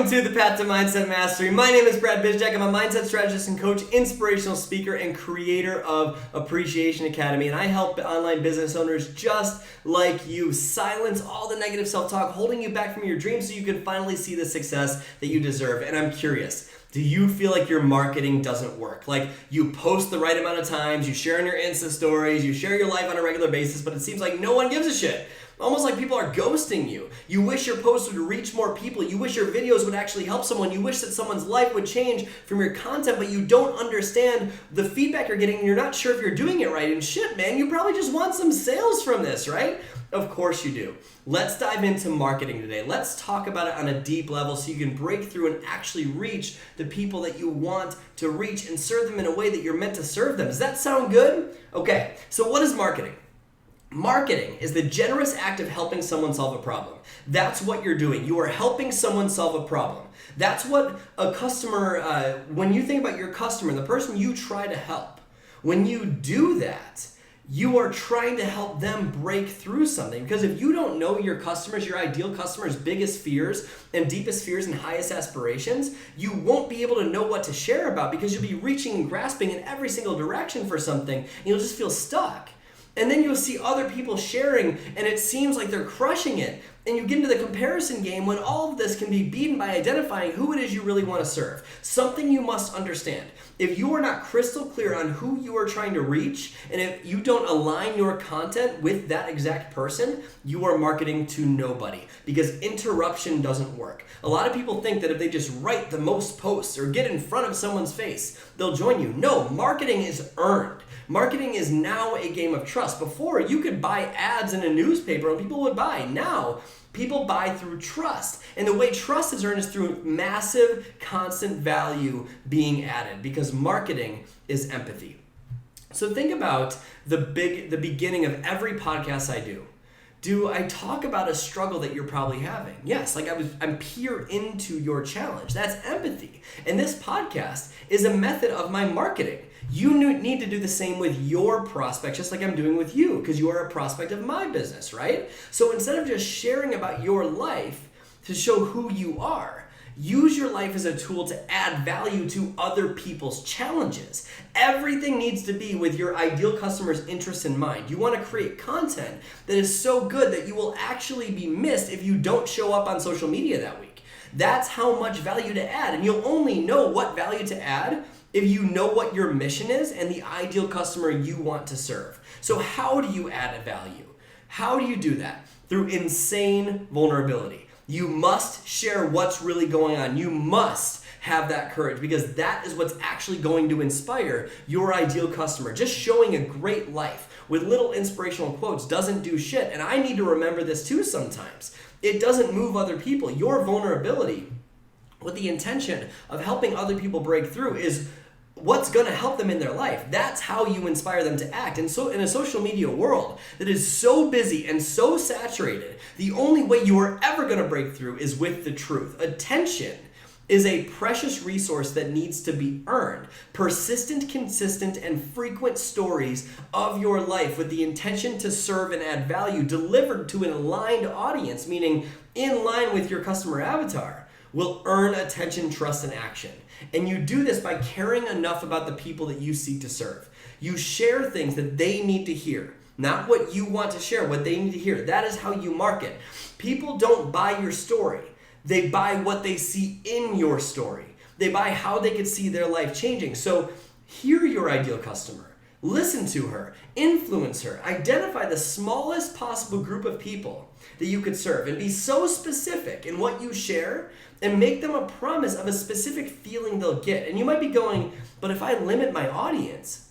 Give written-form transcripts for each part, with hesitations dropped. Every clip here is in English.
to the Path to Mindset Mastery. My name is Brad Bizjack. I'm a mindset strategist and coach, inspirational speaker, and creator of Appreciation Academy. And I help online business owners just like you silence all the negative self-talk holding you back from your dreams so you can finally see the success that you deserve. And I'm curious, do you feel like your marketing doesn't work? Like you post the right amount of times, you share in your Insta stories, you share your life on a regular basis, but it seems like no one gives a shit. Almost like people are ghosting you. You wish your posts would reach more people. You wish your videos would actually help someone. You wish that someone's life would change from your content, but you don't understand the feedback you're getting and you're not sure if you're doing it right. And shit, man, you probably just want some sales from this, right? Of course you do. Let's dive into marketing today. Let's talk about it on a deep level so you can break through and actually reach the people that you want to reach and serve them in a way that you're meant to serve them. Does that sound good? Okay, so what is marketing? Marketing is the generous act of helping someone solve a problem. That's what you're doing. You are helping someone solve a problem. That's what a customer, when you think about your customer, the person you try to help, when you do that, you are trying to help them break through something. Because if you don't know your customers, your ideal customers' biggest fears and deepest fears and highest aspirations, you won't be able to know what to share about because you'll be reaching and grasping in every single direction for something and you'll just feel stuck. And then you'll see other people sharing and it seems like they're crushing it. And you get into the comparison game when all of this can be beaten by identifying who it is you really want to serve. Something you must understand. If you are not crystal clear on who you are trying to reach, and if you don't align your content with that exact person, you are marketing to nobody because interruption doesn't work. A lot of people think that if they just write the most posts or get in front of someone's face, they'll join you. No, marketing is earned. Marketing is now a game of trust. Before, you could buy ads in a newspaper and people would buy. Now, people buy through trust. And the way trust is earned is through massive, constant value being added because marketing is empathy. So think about the beginning of every podcast I do. Do I talk about a struggle that you're probably having? Yes, like I'm peer into your challenge. That's empathy. And this podcast is a method of my marketing. You need to do the same with your prospects, just like I'm doing with you, because you are a prospect of my business, right? So instead of just sharing about your life to show who you are, use your life as a tool to add value to other people's challenges. Everything needs to be with your ideal customer's interests in mind. You want to create content that is so good that you will actually be missed if you don't show up on social media that week. That's how much value to add, and you'll only know what value to add if you know what your mission is and the ideal customer you want to serve. So how do you add a value? How do you do that? Through insane vulnerability. You must share what's really going on. You must have that courage because that is what's actually going to inspire your ideal customer. Just showing a great life with little inspirational quotes doesn't do shit. And I need to remember this too sometimes. It doesn't move other people. Your vulnerability with the intention of helping other people break through is what's going to help them in their life. That's how you inspire them to act. And so in a social media world that is so busy and so saturated, the only way you are ever going to break through is with the truth. Attention is a precious resource that needs to be earned. Persistent, consistent, and frequent stories of your life with the intention to serve and add value delivered to an aligned audience, meaning in line with your customer avatar, will earn attention, trust, and action. And you do this by caring enough about the people that you seek to serve. You share things that they need to hear, not what you want to share, what they need to hear. That is how you market. People don't buy your story. They buy what they see in your story. They buy how they could see their life changing. So hear your ideal customer. Listen to her. Influence her. Identify the smallest possible group of people that you could serve and be so specific in what you share and make them a promise of a specific feeling they'll get. And you might be going, but if I limit my audience,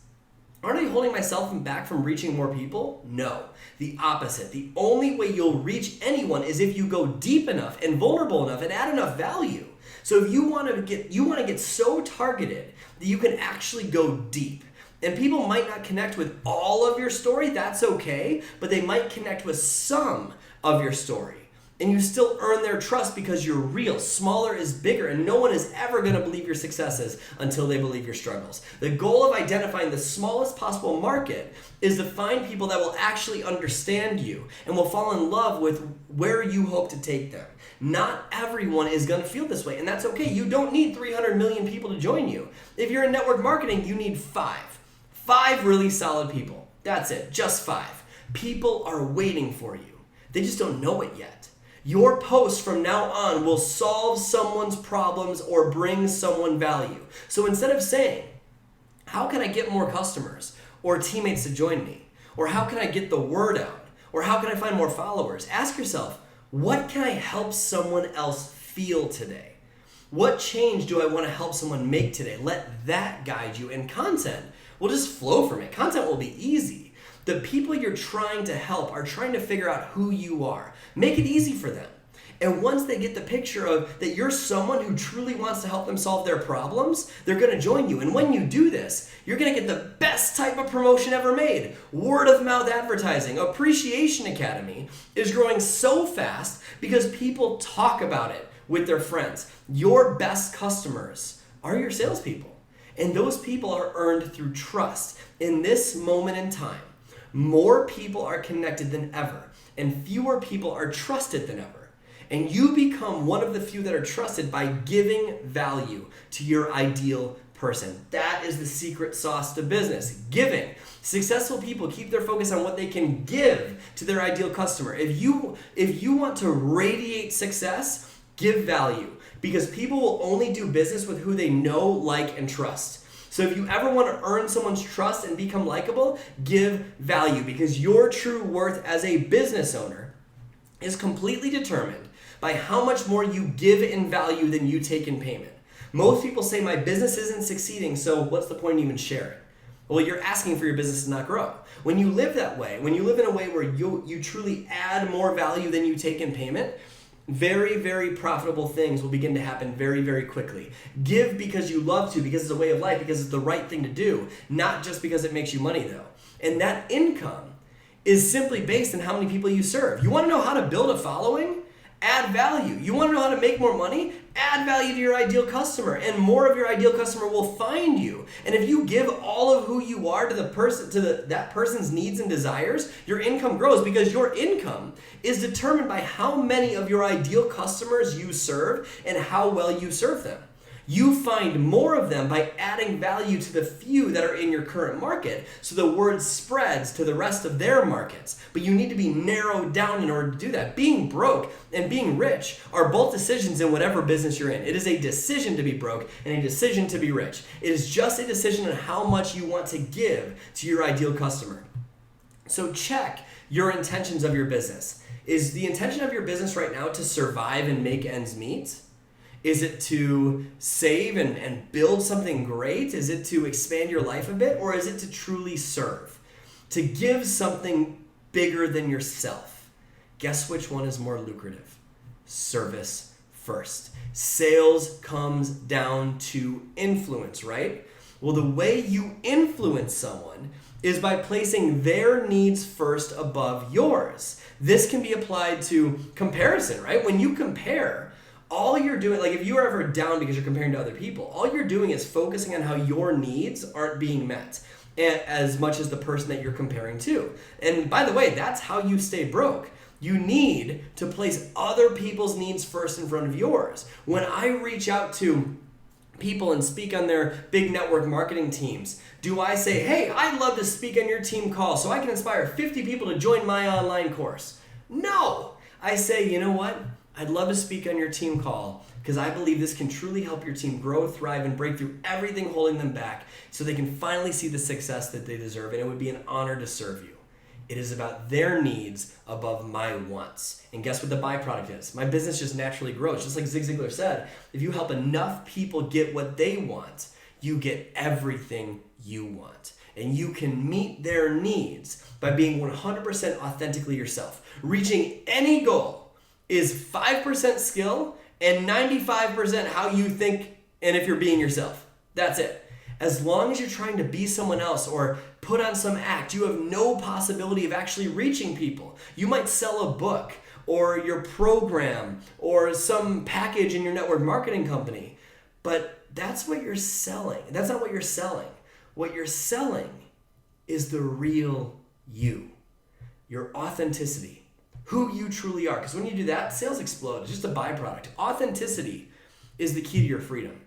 aren't I holding myself back from reaching more people? No, the opposite. The only way you'll reach anyone is if you go deep enough and vulnerable enough and add enough value. So if you want to get so targeted that you can actually go deep. And people might not connect with all of your story, that's okay, but they might connect with some of your story. and you still earn their trust because you're real. Smaller is bigger, and no one is ever going to believe your successes until they believe your struggles. The goal of identifying the smallest possible market is to find people that will actually understand you and will fall in love with where you hope to take them. Not everyone is going to feel this way, and that's okay. You don't need 300 million people to join you. If you're in network marketing, you need 5. 5 really solid people. That's it, just 5. People are waiting for you. They just don't know it yet. Your post from now on will solve someone's problems or bring someone value. So instead of saying, how can I get more customers or teammates to join me? Or how can I get the word out? Or how can I find more followers? Ask yourself, what can I help someone else feel today? What change do I want to help someone make today? Let that guide you, and content will just flow from it. Content will be easy. The people you're trying to help are trying to figure out who you are. Make it easy for them. And once they get the picture of that you're someone who truly wants to help them solve their problems, they're going to join you. And when you do this, you're going to get the best type of promotion ever made. Word of mouth advertising. Appreciation Academy is growing so fast because people talk about it with their friends. Your best customers are your salespeople. And those people are earned through trust. In this moment in time, more people are connected than ever, and fewer people are trusted than ever. And you become one of the few that are trusted by giving value to your ideal person. That is the secret sauce to business. Giving. Successful people keep their focus on what they can give to their ideal customer. If you want to radiate success, give value, because people will only do business with who they know, like, and trust. So if you ever want to earn someone's trust and become likable, give value, because your true worth as a business owner is completely determined by how much more you give in value than you take in payment. Most people say, my business isn't succeeding, so what's the point in even sharing? Well, you're asking for your business to not grow. When you live that way, when you live in a way where you truly add more value than you take in payment, very, very profitable things will begin to happen very, very quickly. Give because you love to, because it's a way of life, because it's the right thing to do, not just because it makes you money though. And that income is simply based on how many people you serve. You want to know how to build a following? Add value. You want to know how to make more money? Add value to your ideal customer, and more of your ideal customer will find you. And if you give all of who you are to the person, that person's needs and desires, your income grows, because your income is determined by how many of your ideal customers you serve and how well you serve them. You find more of them by adding value to the few that are in your current market, so the word spreads to the rest of their markets. But you need to be narrowed down in order to do that. Being broke and being rich are both decisions in whatever business you're in. It is a decision to be broke and a decision to be rich. It is just a decision on how much you want to give to your ideal customer. So check your intentions of your business. Is the intention of your business right now to survive and make ends meet? Is it to save and build something great? Is it to expand your life a bit? Or is it to truly serve? To give something bigger than yourself? Guess which one is more lucrative? Service first. Sales comes down to influence, right? Well, the way you influence someone is by placing their needs first above yours. This can be applied to comparison, right? When you compare, all you're doing, like if you are ever down because you're comparing to other people, all you're doing is focusing on how your needs aren't being met as much as the person that you're comparing to. And by the way, that's how you stay broke. You need to place other people's needs first in front of yours. When I reach out to people and speak on their big network marketing teams, do I say, hey, I'd love to speak on your team call so I can inspire 50 people to join my online course? No. I say, you know what? I'd love to speak on your team call because I believe this can truly help your team grow, thrive, and break through everything holding them back so they can finally see the success that they deserve, and it would be an honor to serve you. It is about their needs above my wants. And guess what the byproduct is? My business just naturally grows. Just like Zig Ziglar said, if you help enough people get what they want, you get everything you want. And you can meet their needs by being 100% authentically yourself. Reaching any goal is 5% skill and 95% how you think and if you're being yourself. That's it. As long as you're trying to be someone else or put on some act, you have no possibility of actually reaching people. You might sell a book or your program or some package in your network marketing company. But that's what you're selling. That's not what you're selling. What you're selling is the real you, your authenticity, who you truly are. Because when you do that, sales explode. It's just a byproduct. Authenticity is the key to your freedom.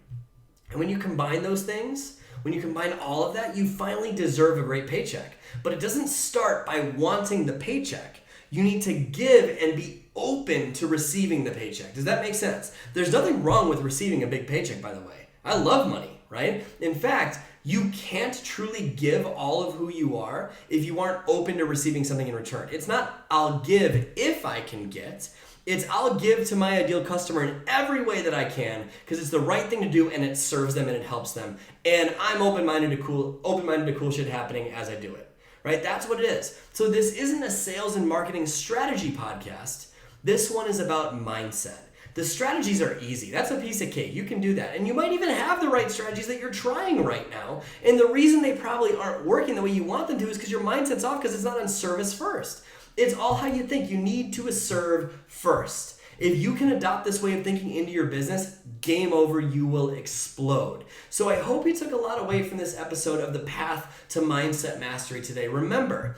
And when you combine those things, when you combine all of that, you finally deserve a great paycheck. But it doesn't start by wanting the paycheck. You need to give and be open to receiving the paycheck. Does that make sense? There's nothing wrong with receiving a big paycheck, by the way. I love money, right? In fact, you can't truly give all of who you are if you aren't open to receiving something in return. It's not, I'll give if I can get. It's, I'll give to my ideal customer in every way that I can because it's the right thing to do and it serves them and it helps them. And I'm open-minded to cool shit happening as I do it. Right? That's what it is. So this isn't a sales and marketing strategy podcast. This one is about mindset. The strategies are easy. That's a piece of cake. You can do that. And you might even have the right strategies that you're trying right now. And the reason they probably aren't working the way you want them to is because your mindset's off because it's not on service first. It's all how you think. You need to serve first. If you can adopt this way of thinking into your business, game over, you will explode. So I hope you took a lot away from this episode of the Path to Mindset Mastery today. Remember,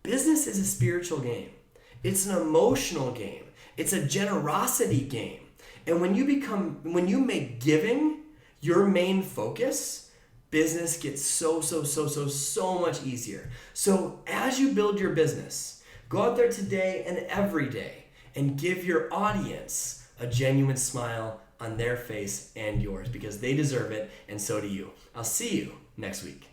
business is a spiritual game. It's an emotional game. It's a generosity game. And when you make giving your main focus, business gets so much easier. So as you build your business, go out there today and every day and give your audience a genuine smile on their face and yours because they deserve it and so do you. I'll see you next week.